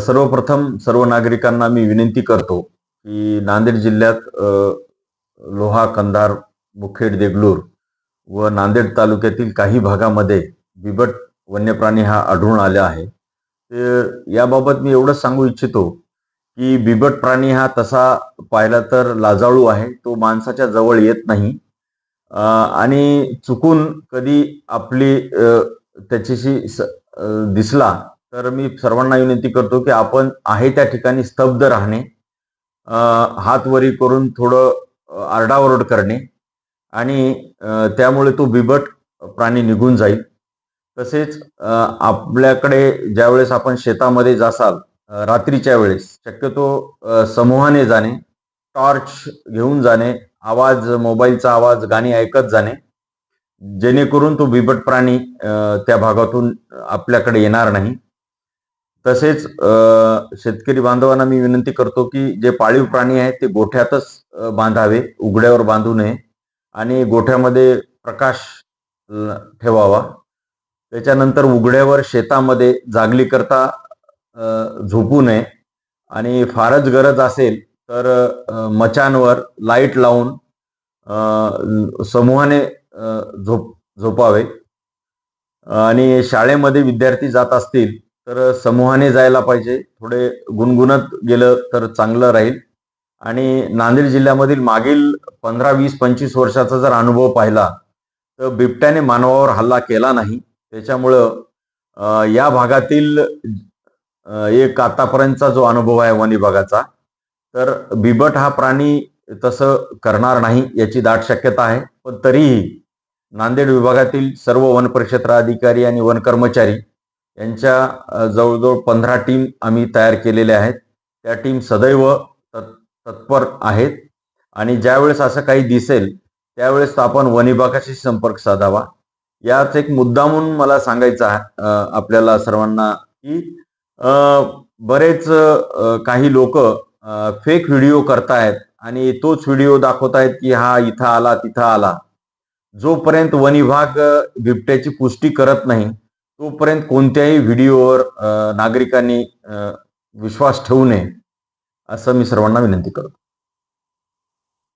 सर्वप्रथम सर्व नागरिकांना मी विनंती करतो की नांदेड जिल्ह्यात लोहा, कंधार, मुखेड, देगलूर व नांदेड तालुक्यातील काही भागामध्ये बिबट वन्यप्राणी हा आढळून आला आहे। तर याबाबत मी एवढंच सांगू इच्छितो की बिबट प्राणी हा तसा पाहिला तर लाजाळू आहे, तो माणसाच्या जवळ येत नाही आणि चुकून कधी आपली त्याच्याशी दिसला तर मी सर्वांना विनंती करतो की आपण आहे त्या ठिकाणी स्तब्ध राहणे, हात वरी करून थोडं आरडाओरड करणे आणि त्यामुळे तो बिबट प्राणी निघून जाईल। तसेच आपल्याकडे ज्यावेळेस आपण शेतामध्ये जासाल रात्रीच्या वेळेस शक्यतो समूहाने जाणे, टॉर्च घेऊन जाणे, मोबाईलचा आवाज, गाणी ऐकत जाणे, जेणेकरून तो बिबट प्राणी त्या भागातून आपल्याकडे येणार नाही। तसेच शेतकरी बांधवांना मी विनंती करतो की जे पाळीव प्राणी आहेत ते गोठ्यातच बांधावे, उघड्यावर बांधू नये आणि गोठ्यामध्ये प्रकाश ठेवावा। त्याच्यानंतर उघड्यावर शेतामध्ये जागली करता झोपू नये आणि फारच गरज असेल तर मचानवर लाईट लावून समूहाने झोपावे आणि शाळेमध्ये विद्यार्थी जात असतील तर समूहाने जायला पाहिजे, थोडे गुणगुणत गेलं तर चांगलं राहील। आणि नांदेड जिल्ह्यामधील मागील 15, 20, 25 वर्षाचा जर अनुभव पाहिला तर बिबट्याने मानवावर हल्ला केला नाही। त्याच्यामुळं या भागातील एक आतापर्यंतचा जो अनुभव आहे वन विभागाचा, तर बिबट हा प्राणी तसं करणार नाही याची दाट शक्यता आहे। पण तरीही नांदेड विभागातील सर्व वन परिक्षेत्र अधिकारी आणि वन कर्मचारी यांच्या जवळजवळ 15 टीम आम्ही तयार केलेल्या आहेत। त्या टीम सदैव तत्पर आहेत आणि ज्यावेळेस असं काही दिसेल त्यावेळेस आपण वन विभागाशी संपर्क साधावा। याच एक मुद्दा म्हणून मला सांगायचं आहे आपल्याला सर्वांना की बरेच काही लोक फेक व्हिडिओ करतायत आणि तोच व्हिडिओ दाखवतायत की हा इथं आला तिथं आला। जोपर्यंत वन विभाग बिबट्याची पुष्टी करत नाही तोपर्यंत कोणत्याही व्हिडिओवर नागरिकांनी विश्वास ठेवू नये असं मी सर्वांना विनंती करतो।